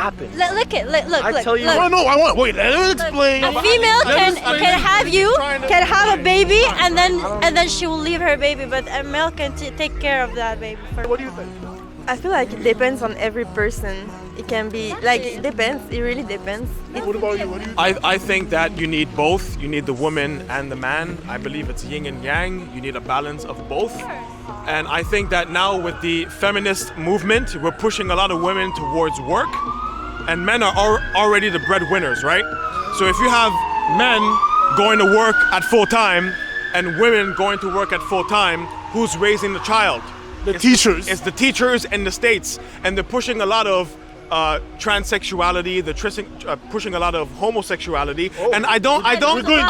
happens. Look, I tell you, look. no, I want. Wait, let me explain. A female can have a baby and then she will leave her baby, but a male can take care of that baby. What do you think? I feel like it depends on every person. It can be like it depends. It really depends. What about you? What do you? I think that you need both. You need the woman and the man. I believe it's yin and yang. You need a balance of both. And I think that now with the feminist movement, we're pushing a lot of women towards work, and men are already the breadwinners, right? So if you have men going to work at full time and women going to work at full time, who's raising the child? The teachers. It's the teachers in the States, and they're pushing a lot of transsexuality. They're pushing a lot of homosexuality, and I don't. But wait,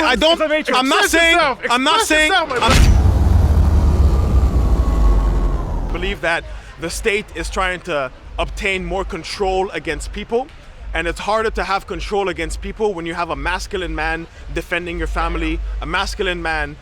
I don't. I'm not saying. I believe that the state is trying to obtain more control against people, and it's harder to have control against people when you have a masculine man defending your family, a masculine man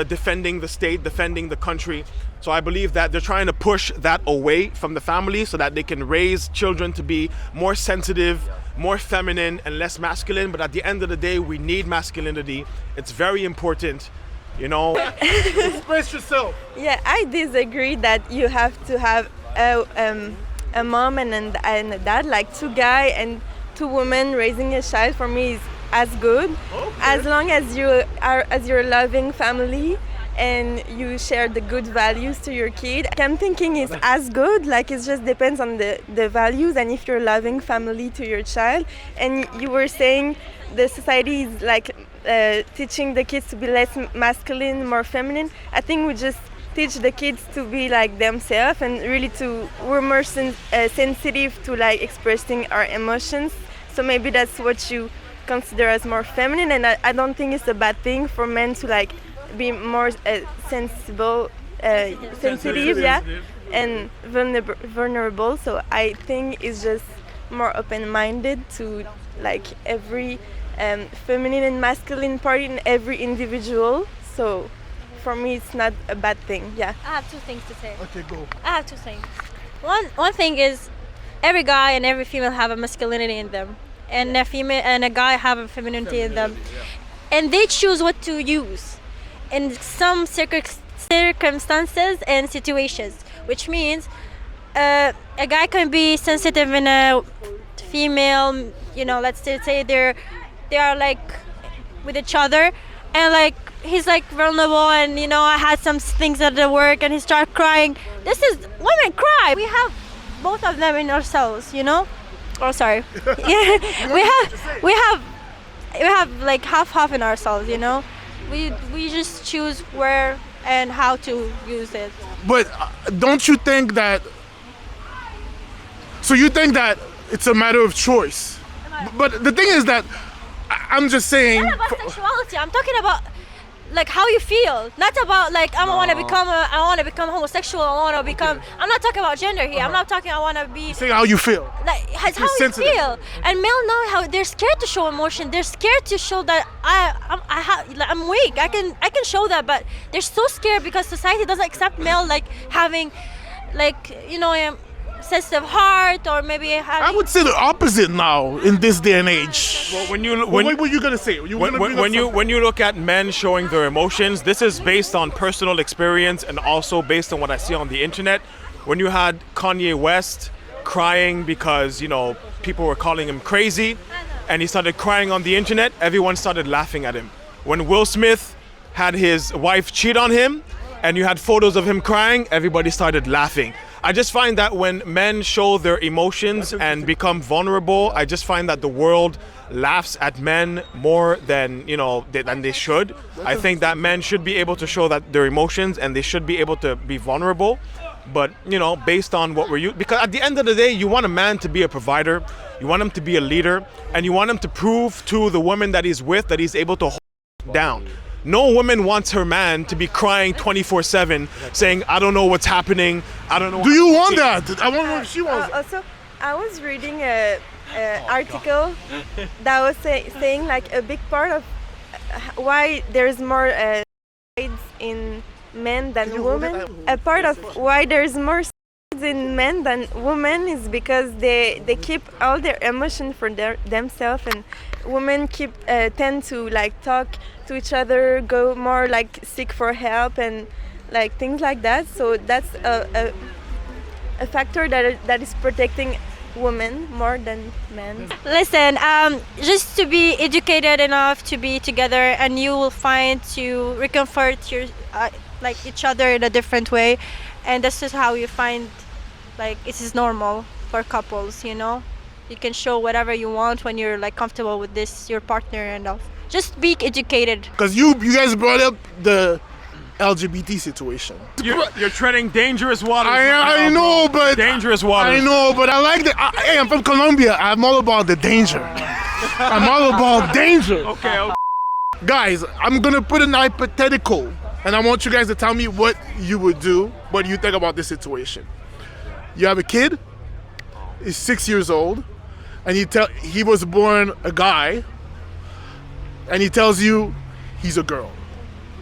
defending the state, defending the country. So I believe that they're trying to push that away from the family so that they can raise children to be more sensitive, more feminine, and less masculine. But at the end of the day, we need masculinity. It's very important, you know. Express yourself. Yeah, I disagree that you have to have a mom and a dad, like two guys and two women raising a child. For me is as good, as long as you're a loving family and you share the good values to your kid. I'm thinking it's as good, like it just depends on the values and if you're a loving family to your child. And you were saying the society is like teaching the kids to be less masculine, more feminine. I think we just teach the kids to be like themselves and really we're more sensitive to like expressing our emotions. So maybe that's what you consider as more feminine, and I don't think it's a bad thing for men to like be more sensitive, yeah, and vulnerable. So I think it's just more open-minded to like every feminine and masculine part in every individual. So for me, it's not a bad thing. Yeah. I have two things to say. Okay, go. I have two things. One thing is every guy and every female have a masculinity in them, and a female and a guy have a femininity in them, and they choose what to use in some circumstances and situations, which means a guy can be sensitive in a female, you know, let's say they are like with each other, and like he's like vulnerable, and you know, I had some things at the work and he started crying. This is women cry. We have both of them in ourselves, you know. Oh, sorry. Yeah, we have like half in ourselves, you know. We just choose where and how to use it. But don't you think that? So you think that it's a matter of choice? But the thing is that I'm just saying. Not about sexuality. I'm talking about like how you feel, not about like I want to become homosexual. I'm not talking about gender here. I'm not talking I want to be. Say how you feel. Like it's how you feel. And men know how they're scared to show emotion. They're scared to show that I'm weak. I can show that, but they're so scared because society doesn't accept male like having like, you know, sensitive heart, or maybe having. I would say the opposite now in this day and age. Well, what were you gonna say? When you look at men showing their emotions, this is based on personal experience and also based on what I see on the internet. When you had Kanye West crying because, you know, people were calling him crazy, and he started crying on the internet, everyone started laughing at him. When Will Smith had his wife cheat on him, and you had photos of him crying, everybody started laughing. I just find that when men show their emotions and become vulnerable, I just find that the world laughs at men more than, you know, than they should. I think that men should be able to show that their emotions, and they should be able to be vulnerable. But, you know, based on what we're using, because at the end of the day, you want a man to be a provider, you want him to be a leader, and you want him to prove to the woman that he's with that he's able to hold down. No woman wants her man to be crying 24/7, saying, I don't know what's happening, I don't know. Do you want that? I want to know if she wants that. Also, I was reading an article that was saying like a big part of why there's more AIDS in men than women. A part of why there's more in men than women is because they keep all their emotion for themselves, and women tend to like talk to each other, go more like seek for help and like things like that. So that's a factor that is protecting women more than men. Listen, just to be educated enough to be together, and you will find to recomfort your like each other in a different way, and this is how you find like it is normal for couples. You know, you can show whatever you want when you're like comfortable with this your partner and all. Just be educated. Because you guys brought up the LGBT situation. You're treading dangerous waters. I know, but dangerous waters. I know, but I like that. Hey, I'm from Colombia. I'm all about the danger. I'm all about danger. Okay. Guys, I'm gonna put an hypothetical, and I want you guys to tell me what you would do, what you think about this situation. You have a kid. He's 6 years old, and he was born a guy, and he tells you he's a girl,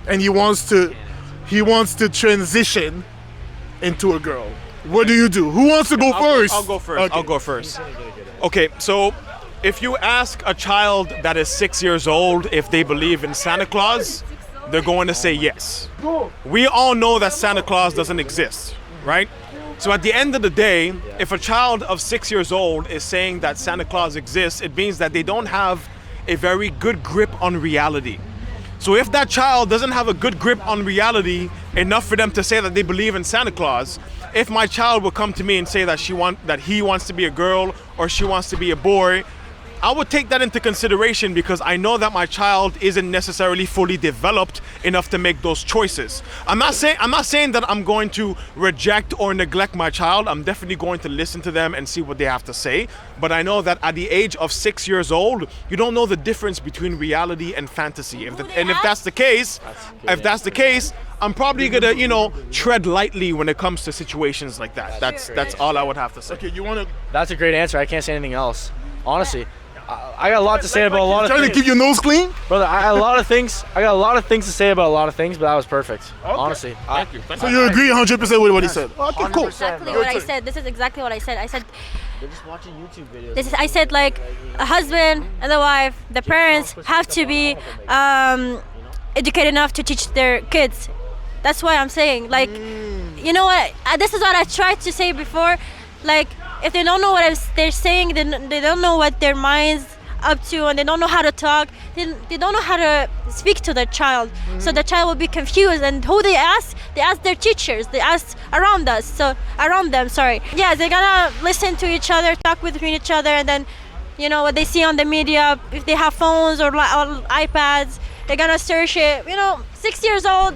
and he wants to transition into a girl. What do you do? Who wants to go first? I'll go first. Okay. I'll go first. Okay, so if you ask a child that is 6 years old if they believe in Santa Claus, they're going to say yes. We all know that Santa Claus doesn't exist, right? So at the end of the day, if a child of 6 years old is saying that Santa Claus exists, it means that they don't have a very good grip on reality. So if that child doesn't have a good grip on reality enough for them to say that they believe in Santa Claus, if my child will come to me and say that he wants to be a girl or she wants to be a boy, I would take that into consideration because I know that my child isn't necessarily fully developed enough to make those choices. I'm not saying that I'm going to reject or neglect my child. I'm definitely going to listen to them and see what they have to say. But I know that at the age of 6 years old, you don't know the difference between reality and fantasy. If that's the case, I'm probably gonna, tread lightly when it comes to situations like that. That's all I would have to say. Okay, That's a great answer. I can't say anything else. Honestly, I got a lot to say about a lot of things. trying to keep your nose clean? Brother, I got a lot of things. I got a lot of things to say about a lot of things, but that was perfect. Okay. Honestly. Thank you. So you agree 100% with what he said? Okay, cool. Exactly what I said. This is exactly what I said. I said They're just watching YouTube videos. I said like a husband and the wife, the parents have to be educated enough to teach their kids. That's why I'm saying like, you know what? This is what I tried to say before. Like if they don't know what they're saying, then they don't know what their minds up to, and they don't know how to talk. They don't know how to speak to their child. So the child will be confused. And who they ask? They ask their teachers. They ask around them. Sorry. Yeah, they gotta listen to each other, talk between each other, and then, what they see on the media. If they have phones or iPads, they're gonna search it. 6 years old.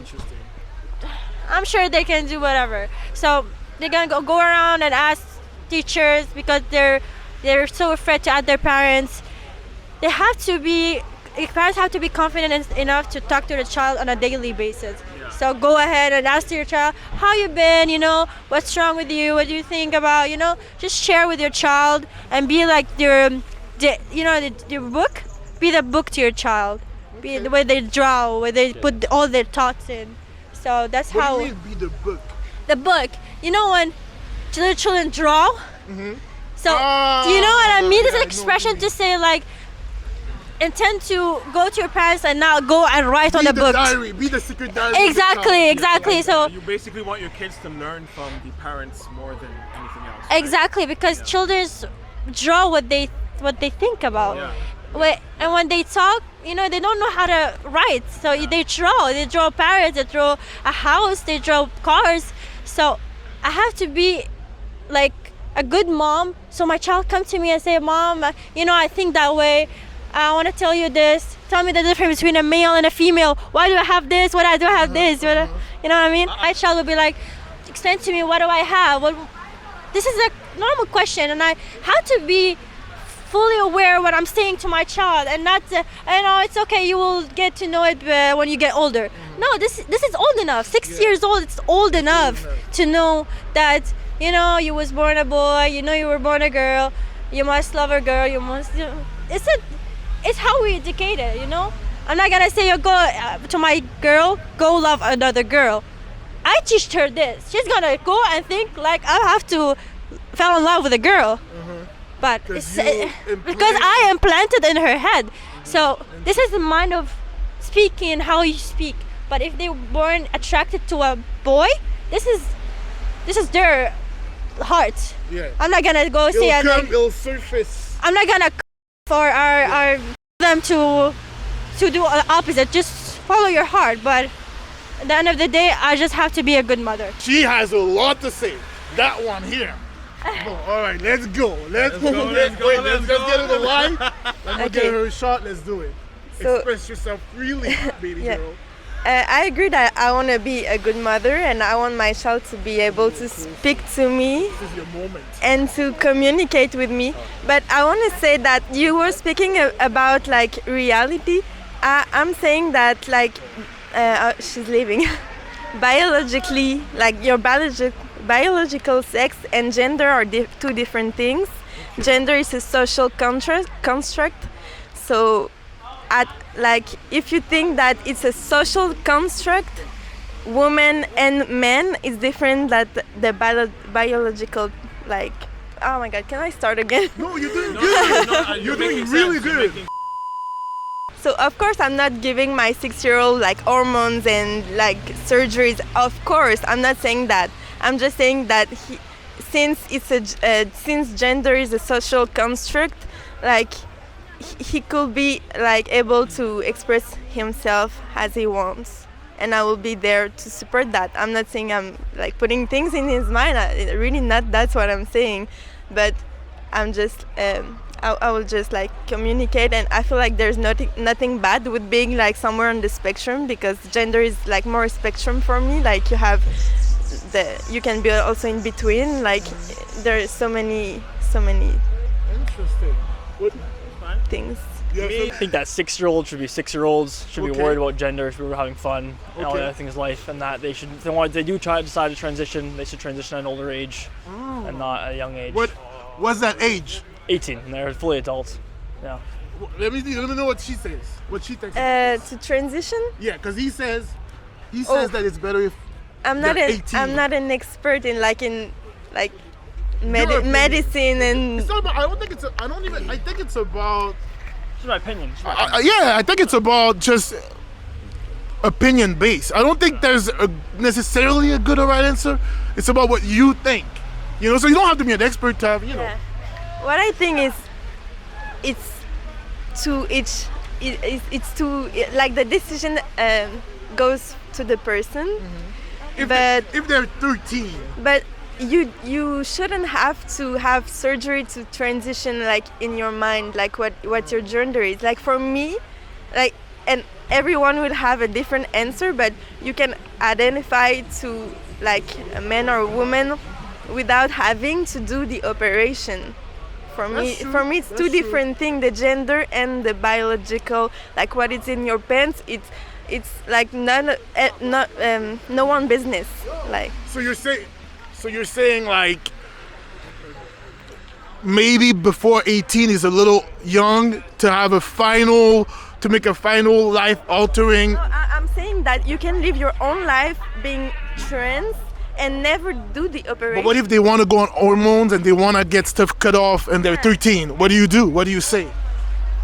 I'm sure they can do whatever. So they're gonna go around and ask teachers because they're so afraid to ask their parents. Parents have to be confident enough to talk to the child on a daily basis. Yeah. So go ahead and ask your child, how you been, what's wrong with you, what do you think about, just share with your child and be like your book, be the book to your child, be the way they draw, where they put all their thoughts in. So that's how. What do you mean be the book? The book, when little children draw. Mm-hmm. So you know what I mean? It's an expression to say like, intend to go to your parents and now go and write on the book. Be the secret diary. Exactly. So you basically want your kids to learn from the parents more than anything else. Exactly, because children draw what they think about. Yeah. And when they talk, they don't know how to write. So they draw parrots, they draw a house, they draw cars. So I have to be like a good mom. So my child comes to me and say, Mom, I think that way. I want to tell you this. Tell me the difference between a male and a female. Why do I have this? Why do I have this? You know what I mean? My child will be like, explain to me, what do I have? This is a normal question, and I have to be fully aware what I'm saying to my child, and not, it's okay, you will get to know it when you get older. No, this is old enough. 6 years old, it's old enough to know that, you was born a boy, you were born a girl, you must love a girl, it's how we educate it, I'm not gonna say, go to my girl, go love another girl. I teach her this, she's gonna go and think like I have to fall in love with a girl. But it's, because I implanted in her head. So this is the mind of speaking, how you speak. But if they weren't attracted to a boy, this is their heart. Yeah. I'm not gonna go say it'll surface. I'm not gonna for our them to do the opposite. Just follow your heart. But at the end of the day, I just have to be a good mother. She has a lot to say. That one here. Oh, all right, let's go. Let's get in the line. Let me get her a shot. Let's do it. So- Express yourself freely, baby Yeah. girl. I agree that I want to be a good mother, and I want my child to be able to speak to me This is your moment. and to communicate with me. But I want to say that you were speaking about like reality. I'm saying that like she's leaving. Biologically, like your biological sex and gender are two different things. Gender is a social construct. So like if you think that it's a social construct, women and men is different than the biological, like, oh my god, can I start again? No, you're doing good. You're doing really good. So of course I'm not giving my 6-year-old like hormones and like surgeries. Of course I'm not saying that. I'm just saying that since gender is a social construct, like he could be like able to express himself as he wants, and I will be there to support that. I'm not saying I'm like putting things in his mind. Really not. That's what I'm saying, but I'm just I will just like communicate, and I feel like there's nothing bad with being like somewhere on the spectrum, because gender is like more spectrum for me. Like you can be also in between. Like there are so many Interesting. What? things. I think that 6-year-olds should be 6-year-olds, should be Okay. worried about gender, should be having fun, and all the Okay. other things in life, and that they should, if they do decide to transition, they should transition at an older age and not at a young age. What's that age? 18, and they're fully adults. Yeah. Let me know what she says. What she thinks. To transition, Yeah, because he says Oh. that it's better if I'm not they're an 18. I'm not an expert in opinion. medicine and It's not about, I think it's about It's my opinion. I think it's about just opinion based. I don't think there's necessarily a good or right answer. It's about what you think. You know, so you don't have to be an expert to have, you know. yeah. What I think is it's to each it's to like the decision goes to the person. If But they're 13. But you shouldn't have to have surgery to transition like in your mind like what your gender is. Like for me, like, and everyone will have a different answer, but you can identify to like a man or a woman without having to do the operation. For me, it's That's two true. different things: the gender and the biological. Like what is in your pants, it's like no one business. Like So you're saying like maybe before 18 is a little young to have to make a final life altering. no, I'm saying that you can live your own life being trans and never do the operation. But what if they want to go on hormones and they want to get stuff cut off and they're 13? What do you do? What do you say?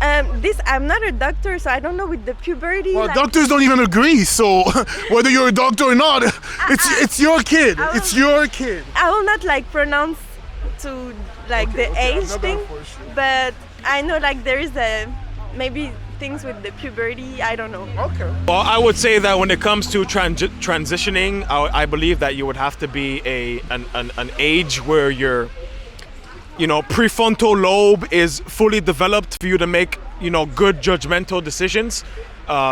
I'm not a doctor, so I don't know with the puberty. Well, like, doctors don't even agree. So whether you're a doctor or not, it's your kid. I will- It's your kid. I will not like pronounce to like the Okay, I'm age not thing, gonna force you. but I know like there is maybe things with the puberty. I don't know. Okay. Well, I would say that when it comes to transitioning, I believe that you would have to be an age where your prefrontal lobe is fully developed for you to make good judgmental decisions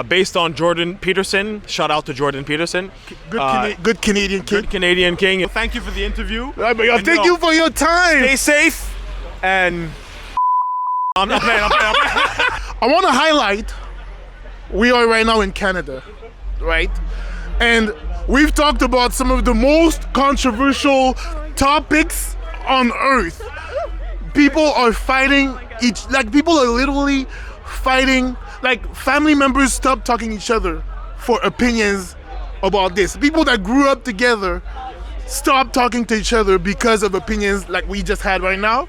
based on Jordan Peterson. Shout out to Jordan Peterson. Good Canadian kid. Good Canadian king. Thank you for the interview. Right, but And, thank you for your time. Stay safe and I'm not playing. I want to highlight we are right now in Canada, right? And we've talked about some of the most controversial topics on earth. People are fighting people are literally fighting, like family members stop talking to each other for opinions about this. People that grew up together stop talking to each other because of opinions like we just had right now.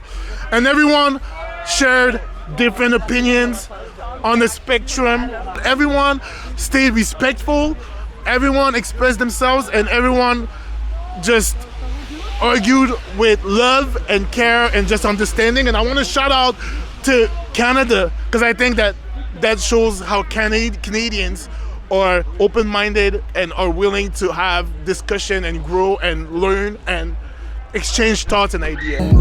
And everyone shared different opinions on the spectrum. Everyone stayed respectful. Everyone expressed themselves, and everyone just argued with love and care and just understanding. And I want to shout out to Canada, because I think that shows how Canadians are open-minded and are willing to have discussion and grow and learn and exchange thoughts and ideas.